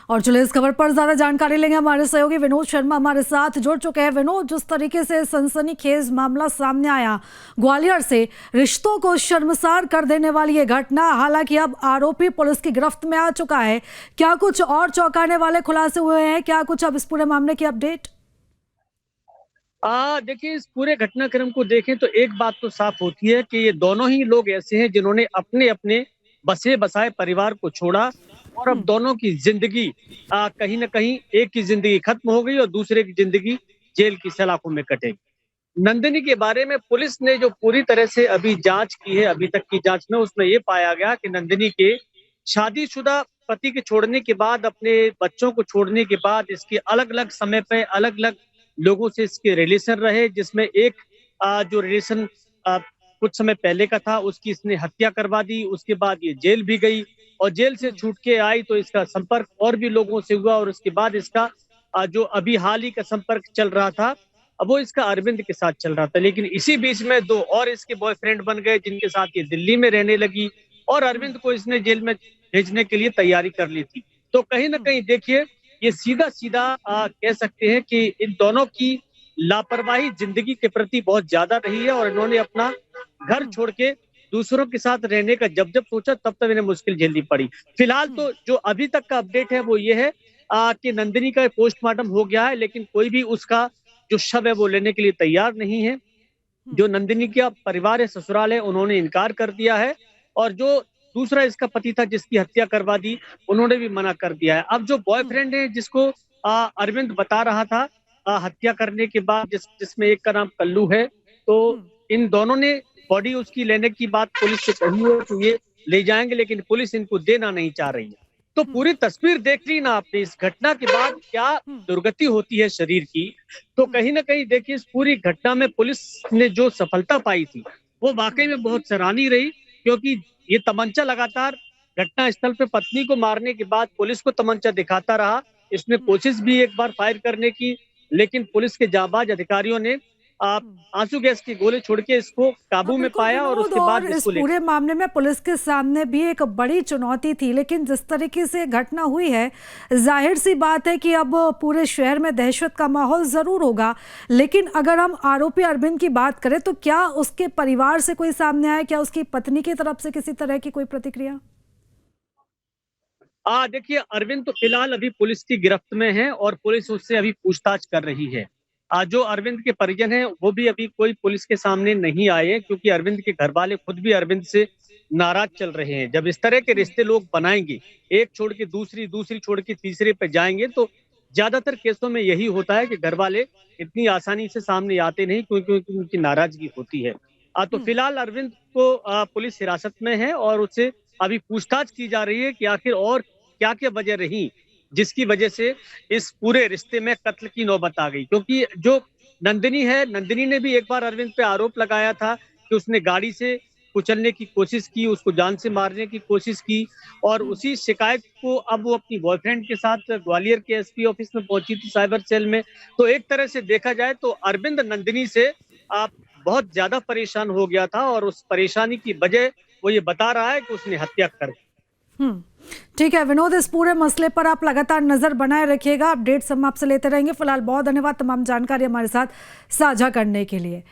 और चलिए इस खबर पर ज्यादा जानकारी लेंगे, हमारे सहयोगी विनोद शर्मा हमारे साथ जुड़ चुके हैं। विनोद, जिस तरीके से सनसनीखेज मामला सामने आया, ग्वालियर से रिश्तों को शर्मसार कर देने वाली ये घटना, हालांकि अब आरोपी पुलिस की गिरफ्त में आ चुका है। क्या कुछ और चौंकाने वाले खुलासे हुए हैं? क्या कुछ अब इस पूरे मामले की अपडेट? देखिए, इस पूरे घटनाक्रम को देखें तो एक बात तो साफ होती है कि ये दोनों ही लोग ऐसे हैं जिन्होंने अपने अपने बसे बसाए परिवार को छोड़ा और अब दोनों की जिंदगी कहीं ना कहीं, एक की जिंदगी खत्म हो गई और दूसरे की जिंदगी जेल की सलाखों में कटेगी। नंदिनी के बारे में पुलिस ने जो पूरी तरह से अभी जांच की है, अभी तक की जांच में उसमें ये पाया गया कि नंदिनी के शादीशुदा पति के छोड़ने के बाद, अपने बच्चों को छोड़ने के बाद, इसके अलग अलग समय पे अलग अलग लोगों से इसके रिलेशन रहे, जिसमें एक जो रिलेशन कुछ समय पहले का था, उसकी इसने हत्या करवा दी। उसके बाद ये जेल भी गई और जेल से छूट के आई तो इसका संपर्क और भी लोगों से हुआ और उसके बाद इसका जो अभी हाल ही का संपर्क चल रहा था, अब वो इसका अरविंद के साथ चल रहा था। लेकिन इसी बीच में दो और इसके बॉयफ्रेंड बन गए जिनके साथ ये दिल्ली में रहने लगी और अरविंद को इसने जेल में भेजने के लिए तैयारी कर ली थी। तो कहीं ना कहीं देखिए, ये सीधा सीधा कह सकते हैं कि इन दोनों की लापरवाही जिंदगी के प्रति बहुत ज्यादा रही है और इन्होंने अपना घर छोड़ के दूसरों के साथ रहने का जब जब सोचा तब तब इन्हें मुश्किल झेलनी पड़ी। फिलहाल तो जो अभी तक का अपडेट है वो ये है कि नंदिनी का पोस्टमार्टम हो गया है, लेकिन कोई भी उसका जो शव है वो लेने के लिए तैयार नहीं है। जो नंदिनी का परिवार है, ससुराल है, उन्होंने इनकार कर दिया है और जो दूसरा इसका पति था जिसकी हत्या करवा दी, उन्होंने भी मना कर दिया है। अब जो बॉयफ्रेंड है जिसको अरविंद बता रहा था हत्या करने के बाद, जिसमें एक का नाम कल्लू है, तो इन दोनों ने बॉडी उसकी लेने की बात पुलिस से कही है तो ये ले जाएंगे, लेकिन पुलिस इनको देना नहीं चाह रही है। तो पूरी तस्वीर देख ली ना आपने, इस घटना के बाद क्या दुर्गति होती है शरीर की। तो कहीं ना कहीं देखिए, इस पूरी घटना में पुलिस ने जो सफलता पाई थी वो वाकई में बहुत सराहनीय रही, क्योंकि ये तमंचा लगातार घटना स्थल पे पत्नी को मारने के बाद पुलिस को तमंचा दिखाता रहा। इसने कोशिश भी एक बार फायर करने की, लेकिन पुलिस के जाबाज अधिकारियों ने आंसू गैस की गोली छोड़ के इसको हाँ काबू में बिल्कुल पाया और विनोद, उसके और बाद इस इसको ले पूरे मामले में पुलिस के सामने भी एक बड़ी चुनौती थी, लेकिन जिस तरीके से घटना हुई है, जाहिर सी बात है कि अब पूरे शहर में दहशत का माहौल जरूर होगा। लेकिन अगर हम आरोपी अरविंद की बात करें तो क्या उसके परिवार से कोई सामने आया? क्या उसकी पत्नी की तरफ से किसी तरह की कोई प्रतिक्रिया? देखिए, अरविंद तो फिलहाल अभी पुलिस की गिरफ्त में है और पुलिस उससे अभी पूछताछ कर रही है। जो अरविंद के परिजन हैं वो भी अभी कोई पुलिस के सामने नहीं आए हैं, क्योंकि अरविंद के घर वाले खुद भी अरविंद से नाराज चल रहे हैं। जब इस तरह के रिश्ते लोग बनाएंगे, एक छोड़ के दूसरी, दूसरी छोड़ के तीसरे पे जाएंगे, तो ज्यादातर केसों में यही होता है कि घर वाले इतनी आसानी से सामने आते नहीं, क्योंकि उनकी नाराजगी होती है। तो फिलहाल अरविंद को पुलिस हिरासत में है और उससे अभी पूछताछ की जा रही है कि आखिर और क्या क्या वजह रही जिसकी वजह से इस पूरे रिश्ते में कत्ल की नौबत आ गई। क्योंकि जो नंदिनी है, नंदिनी ने भी एक बार अरविंद पे आरोप लगाया था कि उसने गाड़ी से कुचलने की कोशिश की, उसको जान से मारने की कोशिश की और उसी शिकायत को अब वो अपनी बॉयफ्रेंड के साथ ग्वालियर के एसपी ऑफिस में पहुंची थी, साइबर सेल में। तो एक तरह से देखा जाए तो अरविंद नंदिनी से आप बहुत ज्यादा परेशान हो गया था और उस परेशानी की वजह वो ये बता रहा है कि उसने हत्या कर। हम्म, ठीक है विनोद, इस पूरे मसले पर आप लगातार नजर बनाए रखिएगा, अपडेट्स हम आपसे लेते रहेंगे। फिलहाल बहुत धन्यवाद तमाम जानकारी हमारे साथ साझा करने के लिए।